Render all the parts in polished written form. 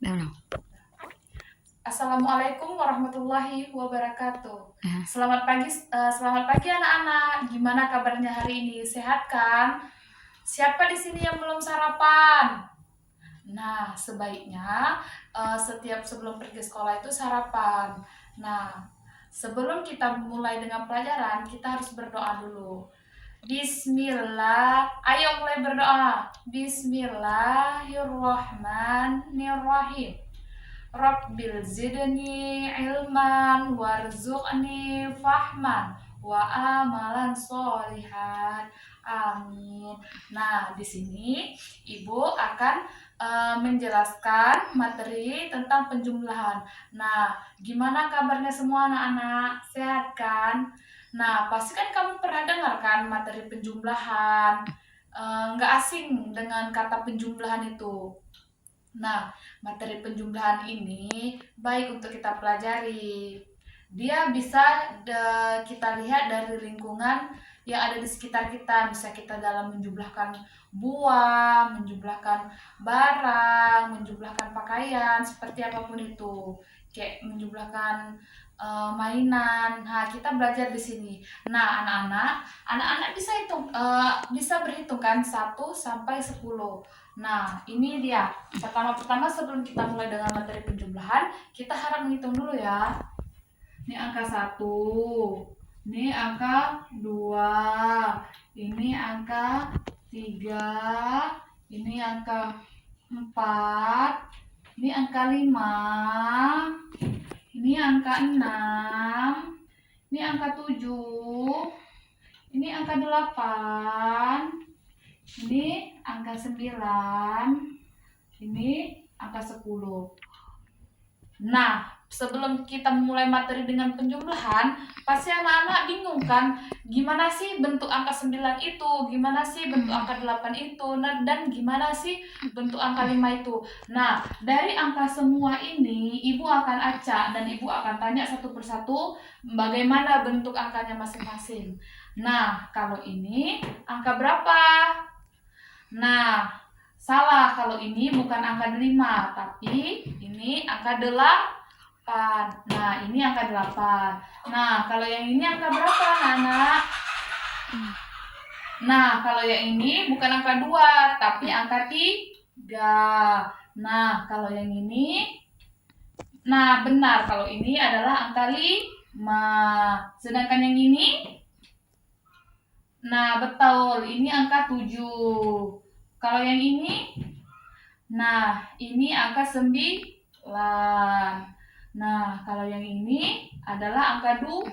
Halo. Assalamualaikum warahmatullahi wabarakatuh. Selamat pagi anak-anak. Gimana kabarnya hari ini? Sehat kan? Siapa di sini yang belum sarapan? Nah, sebaiknya setiap sebelum pergi sekolah itu sarapan. Nah, sebelum kita mulai dengan pelajaran, kita harus berdoa dulu. Bismillah, ayo mulai berdoa. Bismillahirrahmanirrahim. Rabbil zidni ilman warzuqni fahman wa amalan solihan. Amin. Nah, di sini Ibu akan menjelaskan materi tentang penjumlahan. Nah, gimana kabarnya semua anak-anak? Sehat kan? Nah, pasti kan kamu pernah dengar kan materi penjumlahan. Nggak asing dengan kata penjumlahan itu. Nah, materi penjumlahan ini baik untuk kita pelajari. Dia bisa kita lihat dari lingkungan yang ada di sekitar kita. Bisa kita dalam menjumlahkan buah, menjumlahkan barang, menjumlahkan pakaian, seperti apapun itu. Kayak menjumlahkan mainan. Nah, kita belajar di sini. Nah, anak-anak bisa berhitung kan 1 sampai 10. Nah, ini dia. Pertama-pertama sebelum kita mulai dengan materi penjumlahan, kita harap menghitung dulu ya. Ini angka 1, ini angka 2, ini angka 3, ini angka 4, ini angka 5, ini angka 6, ini angka 7, ini angka 8, ini angka 9, ini angka 10. Nah, sebelum kita mulai materi dengan penjumlahan, pasti anak-anak bingung kan, gimana sih bentuk angka 9 itu, gimana sih bentuk angka 8 itu, dan gimana sih bentuk angka 5 itu. Nah, dari angka semua ini, Ibu akan acak dan Ibu akan tanya satu persatu bagaimana bentuk angkanya masing-masing. Nah, kalau ini angka berapa? Nah, salah, kalau ini bukan angka 5, tapi ini angka 8. Nah, ini angka 8. Nah, kalau yang ini angka berapa, anak? Nah, kalau yang ini bukan angka 2, tapi angka 3. Nah, kalau yang ini, nah benar, kalau ini adalah angka 5. Sedangkan yang ini, nah betul, ini angka 7. Kalau yang ini, nah ini angka 9. Nah, kalau yang ini adalah angka 2.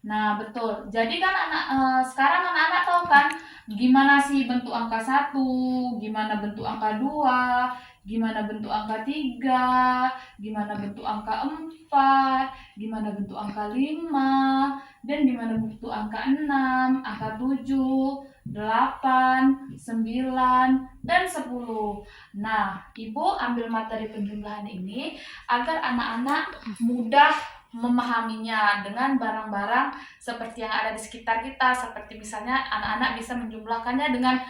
Nah, betul. Jadi kan sekarang anak-anak tahu kan gimana sih bentuk angka 1, gimana bentuk angka 2, gimana bentuk angka 3, gimana bentuk angka 4, gimana bentuk angka 5, dan gimana bentuk angka 6, angka 7, 8, 9, dan 10. Nah, Ibu ambil materi penjumlahan ini agar anak-anak mudah memahaminya dengan barang-barang seperti yang ada di sekitar kita. Seperti misalnya anak-anak bisa menjumlahkannya dengan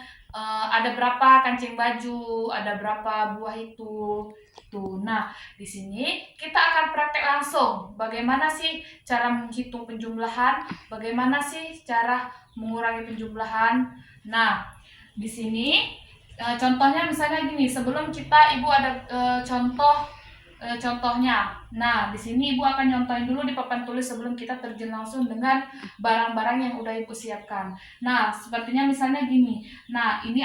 ada berapa kancing baju, ada berapa buah itu. Tuh. Nah, di sini kita akan praktek langsung. Bagaimana sih cara menghitung penjumlahan? Bagaimana sih cara mengurangi penjumlahan? Nah, di sini contohnya misalnya gini, sebelum Ibu ada contohnya. Nah, di sini Ibu akan nyontohin dulu di papan tulis sebelum kita terjun langsung dengan barang-barang yang udah Ibu siapkan. Nah, sepertinya misalnya gini. Nah, ini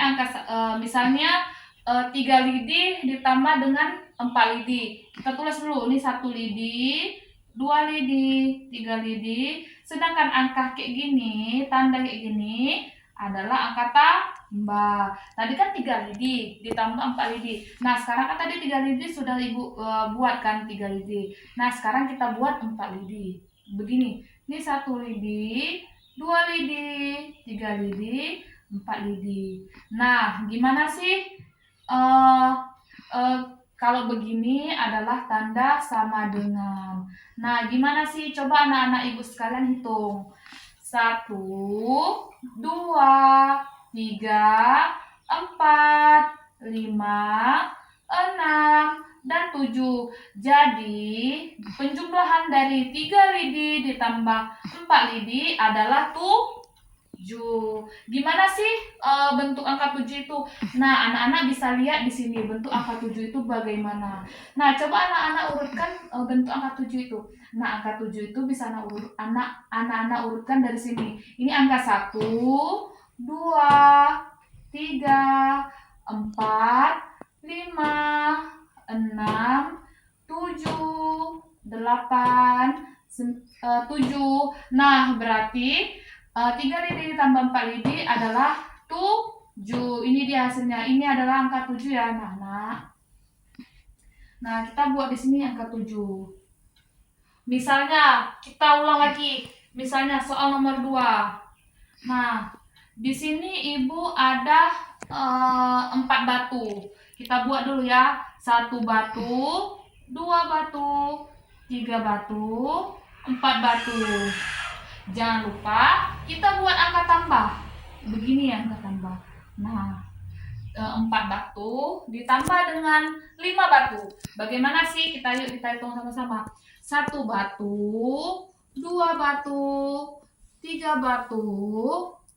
misalnya 3 lidi ditambah dengan 4 lidi. Kita tulis dulu, ini 1 lidi, 2 lidi, 3 lidi. Sedangkan angka kayak gini, tanda kayak gini adalah angka tambah. Tadi kan 3 lidi ditambah 4 lidi. Nah, sekarang kan tadi 3 lidi sudah Ibu buat kan 3 lidi. Nah, sekarang kita buat 4 lidi. Begini. Ini 1 lidi, 2 lidi, 3 lidi, 4 lidi. Nah, gimana sih kalau begini adalah tanda sama dengan. Nah, gimana sih? Coba anak-anak Ibu sekalian hitung. 1, 2, 3, 4, 5, 6, 7. Jadi penjumlahan dari 3 lidi ditambah 4 lidi adalah 7. Gimana sih bentuk angka 7 itu? Nah, anak-anak bisa lihat di sini bentuk angka 7 itu bagaimana. Nah, coba anak-anak urutkan bentuk angka 7 itu. Nah, angka 7 itu bisa anak-anak urutkan dari sini. Ini angka 1, 2, 3, 4, 5, 6, 7, 8, 7. Nah, berarti 3 lidi ditambah 4 lidi adalah 7. Ini dia hasilnya. Ini adalah angka 7 ya, anak-anak. Nah, kita buat di sini angka 7. Misalnya, kita ulang lagi. Misalnya soal nomor 2. Nah, di sini Ibu ada 4 batu. Kita buat dulu ya. 1 batu, 2 batu, 3 batu, 4 batu. Jangan lupa kita buat angka tambah. Begini ya angka tambah. Nah, 4 batu ditambah dengan 5 batu. Bagaimana sih? Kita hitung sama-sama. 1 batu, 2 batu, 3 batu,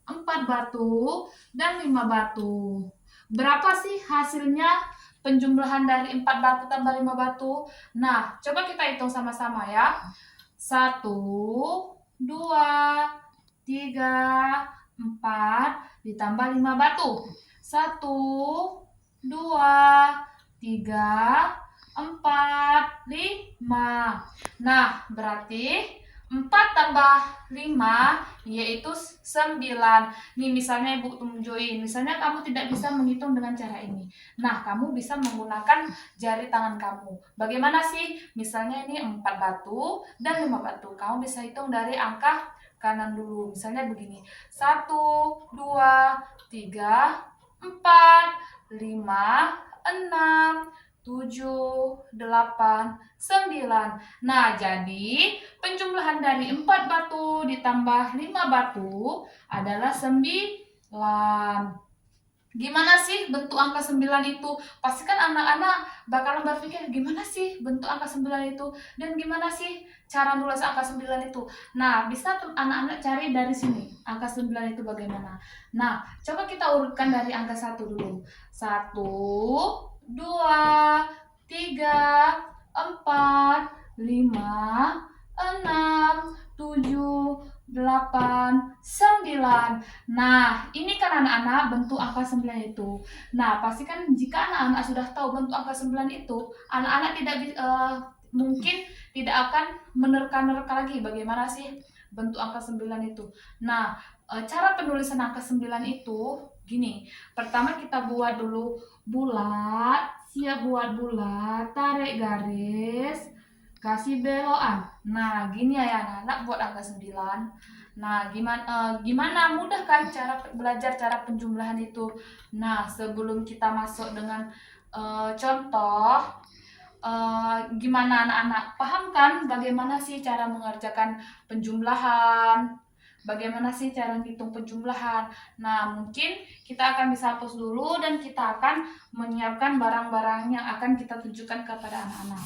4 batu, dan 5 batu. Berapa sih hasilnya penjumlahan dari 4 batu tambah 5 batu? Nah, coba kita hitung sama-sama ya. 1, 2, 3, 4 ditambah 5 batu. 1, 2, 3, 4, 5. Nah, berarti 4 tambah 5 yaitu 9. Nih misalnya Ibu tunjukin, misalnya kamu tidak bisa menghitung dengan cara ini. Nah, kamu bisa menggunakan jari tangan kamu. Bagaimana sih? Misalnya ini 4 batu dan 5 batu. Kamu bisa hitung dari angka kanan dulu. Misalnya begini. 1, 2, 3, 4, 5, 6, 7, 8, 9. Nah, jadi penjumlahan dari 4 batu ditambah 5 batu adalah 9. Gimana sih bentuk angka 9 itu? Pasti kan anak-anak bakalan berpikir gimana sih bentuk angka 9 itu? Dan gimana sih cara nulis angka 9 itu? Nah, bisa anak-anak cari dari sini. Angka 9 itu bagaimana? Nah, coba kita urutkan dari angka 1 dulu. 1, 2, 3, 4, 5, 6, 7, 8, 9. Nah, ini kan anak-anak bentuk angka 9 itu. Nah, pastikan jika anak-anak sudah tahu bentuk angka 9 itu, anak-anak mungkin tidak akan menerka-nerka lagi bagaimana sih bentuk angka 9 itu. Nah, cara penulisan angka 9 itu gini. Pertama kita buat dulu bulat, siap buat bulat, tarik garis, kasih belokan. Nah, gini ya anak-anak buat angka 9. Nah, gimana mudah kan cara belajar cara penjumlahan itu. Nah, sebelum kita masuk dengan contoh, gimana anak-anak paham kan bagaimana sih cara mengerjakan penjumlahan? Bagaimana sih cara menghitung penjumlahan? Nah, mungkin kita akan bisa hapus dulu dan kita akan menyiapkan barang-barang yang akan kita tunjukkan kepada anak-anak.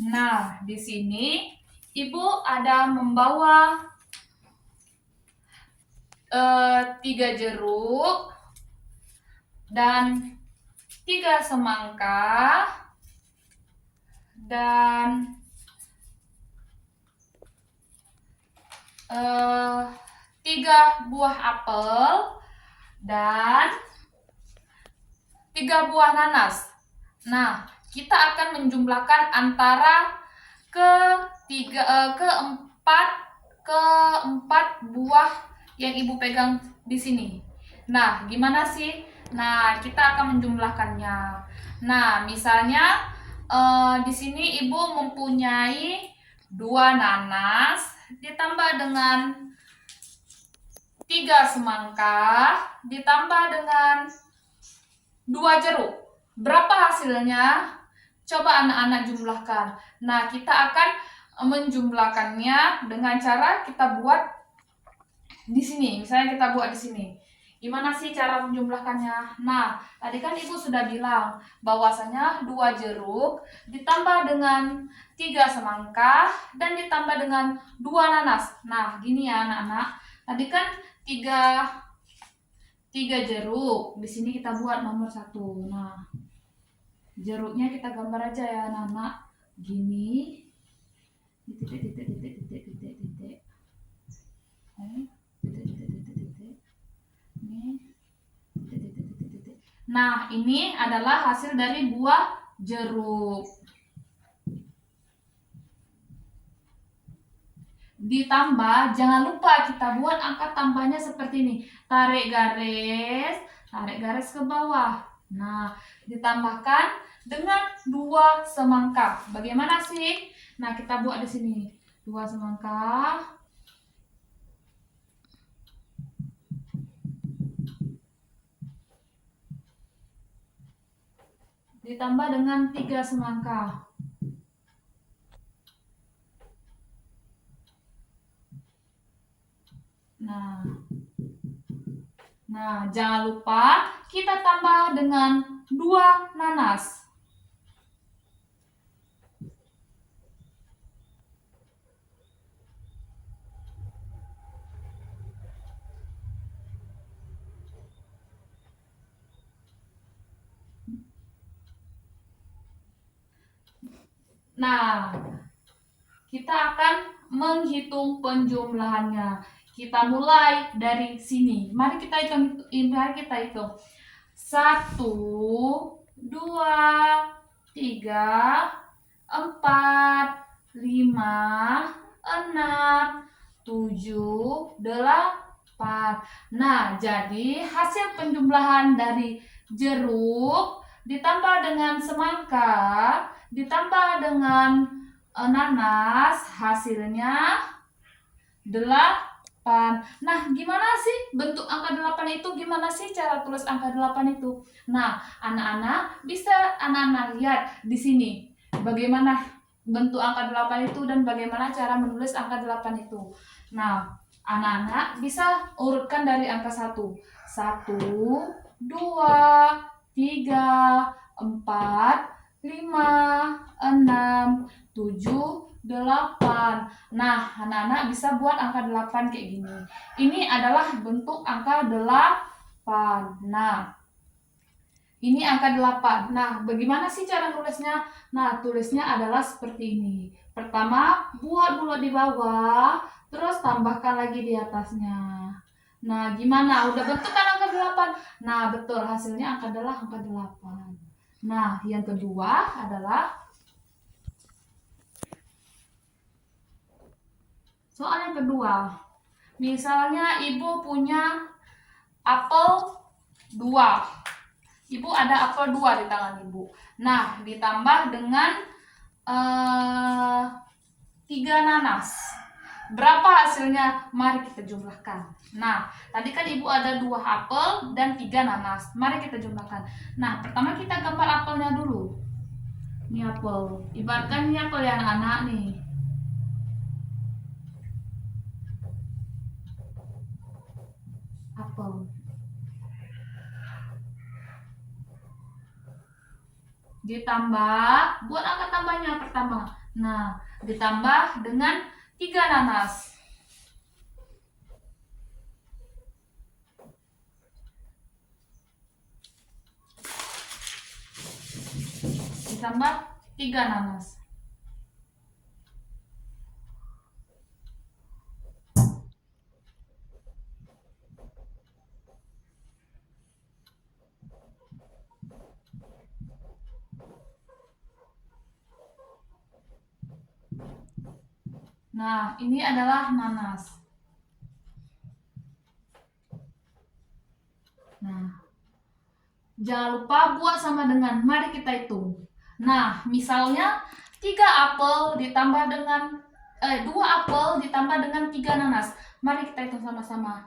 Nah, di sini Ibu ada membawa 3 jeruk dan 3 semangka dan 3 buah apel dan 3 buah nanas. Nah, kita akan menjumlahkan antara keempat buah yang Ibu pegang di sini. Nah, gimana sih? Nah, kita akan menjumlahkannya. Nah, misalnya di sini Ibu mempunyai 2 nanas ditambah dengan 3 semangka ditambah dengan 2 jeruk. Berapa hasilnya? Coba anak-anak jumlahkan. Nah, kita akan menjumlahkannya dengan cara kita buat di sini. Misalnya kita buat di sini. Gimana sih cara menjumlahkannya? Nah, tadi kan Ibu sudah bilang bahwasanya 2 jeruk ditambah dengan 3 semangka dan ditambah dengan 2 nanas. Nah, gini ya anak-anak. Tadi kan 3 jeruk. Di sini kita buat nomor 1. Nah, jeruknya kita gambar aja ya anak-anak. Gini. Titik, titik, titik, titik, titik, titik. Nah, ini adalah hasil dari buah jeruk. Ditambah, jangan lupa kita buat angka tambahnya seperti ini. Tarik garis ke bawah. Nah, ditambahkan dengan 2 semangka. Bagaimana sih? Nah, kita buat di sini. 2 semangka. Ditambah dengan 3 semangka. Nah, jangan lupa kita tambah dengan 2 nanas. Nah, kita akan menghitung penjumlahannya. Kita mulai dari sini. Mari kita hitung. 1, 2, 3, 4, 5, 6, 7, 8. Nah, jadi hasil penjumlahan dari jeruk ditambah dengan semangka ditambah dengan nanas, hasilnya 8. Nah, gimana sih bentuk angka 8 itu? Gimana sih cara tulis angka 8 itu? Nah, anak-anak bisa lihat di sini bagaimana bentuk angka 8 itu dan bagaimana cara menulis angka 8 itu. Nah, anak-anak bisa urutkan dari angka 1. 1, 2, 3, 4, 5, 6, 7, 8. Nah, anak-anak bisa buat angka 8 kayak gini. Ini adalah bentuk angka 8. Nah, ini angka 8. Nah, bagaimana sih cara tulisnya? Nah, tulisnya adalah seperti ini. Pertama, buat dulu di bawah, terus tambahkan lagi di atasnya. Nah, gimana? Udah bentuk kan angka 8? Nah, betul. Hasilnya adalah angka 8. Nah, yang kedua adalah soal yang kedua. Misalnya Ibu punya apel 2. Ibu ada apel 2 di tangan Ibu. Nah, ditambah dengan 3 nanas. Berapa hasilnya? Mari kita jumlahkan. Nah, tadi kan Ibu ada 2 apel dan 3 nanas. Mari kita jumlahkan. Nah, pertama kita gambar apelnya dulu. Ini apel. Ibaratkan ini apel ya anak-anak nih. Apel. Ditambah, buat angka tambahnya pertama. Nah, ditambah dengan 3 nanas. Ditambah 3 nanas. Nah, ini adalah nanas. Nah, jangan lupa buat sama dengan. Mari kita hitung. Nah, misalnya 3 apel ditambah dengan 2 apel ditambah dengan 3 nanas. Mari kita hitung sama-sama.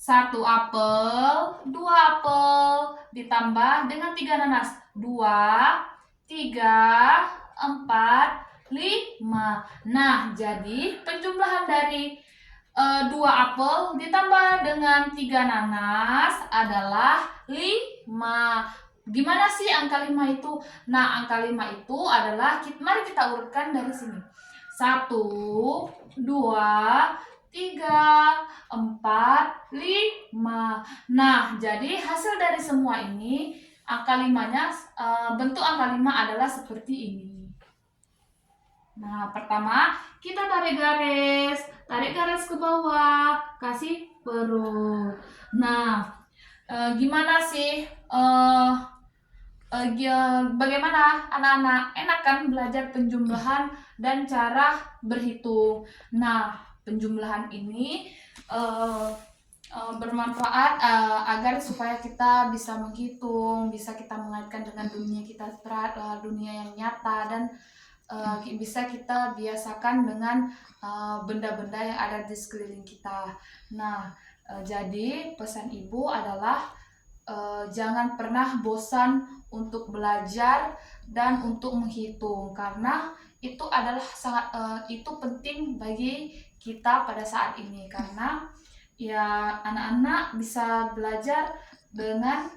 1 apel, 2 apel ditambah dengan 3 nanas. 2, 3, 4, 5. Nah, jadi penjumlahan dari 2 apel ditambah dengan 3 nanas adalah 5. Gimana sih angka 5 itu? Nah, angka 5 itu adalah, mari kita urutkan dari sini. 1, 2, 3, 4, 5. Nah, jadi hasil dari semua ini, angka 5-nya, bentuk angka 5 adalah seperti ini. Nah, pertama kita tarik garis ke bawah, kasih perut. Nah, gimana sih? Bagaimana anak-anak? Enak kan belajar penjumlahan dan cara berhitung. Nah, penjumlahan ini bermanfaat agar supaya kita bisa menghitung, bisa kita mengaitkan dengan dunia kita, dunia yang nyata, dan bisa kita biasakan dengan benda-benda yang ada di sekeliling kita. Nah, jadi pesan ibu adalah jangan pernah bosan untuk belajar dan untuk menghitung, karena itu adalah itu penting bagi kita pada saat ini, karena ya anak-anak bisa belajar dengan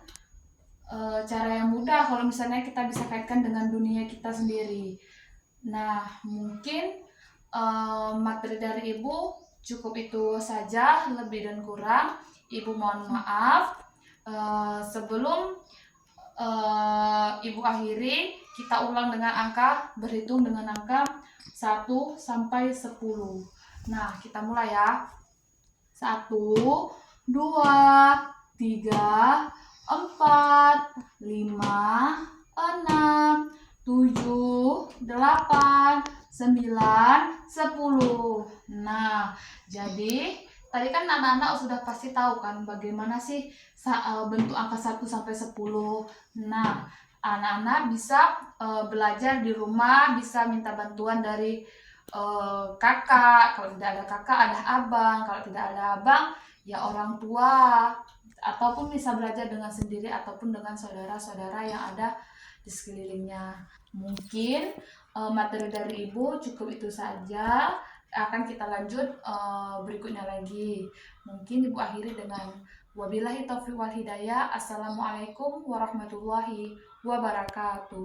cara yang mudah kalau misalnya kita bisa kaitkan dengan dunia kita sendiri. Nah, mungkin materi dari ibu cukup itu saja, lebih dan kurang ibu mohon maaf. Sebelum ibu akhiri, kita ulang dengan berhitung dengan angka 1 sampai 10. Nah, kita mulai ya. 1, 2, 3, 4, 5, 6, 7, 8, 9, 10. Nah, jadi tadi kan anak-anak sudah pasti tahu kan bagaimana sih bentuk angka 1 sampai 10. Nah, anak-anak bisa belajar di rumah, bisa minta bantuan dari kakak. Kalau tidak ada kakak, ada abang. Kalau tidak ada abang, ya orang tua. Ataupun bisa belajar dengan sendiri ataupun dengan saudara-saudara yang ada di sekelilingnya. Mungkin materi dari ibu cukup itu saja. Akan kita lanjut berikutnya lagi. Mungkin ibu akhiri dengan wabillahi taufiq wal hidayah. Assalamualaikum warahmatullahi wabarakatuh.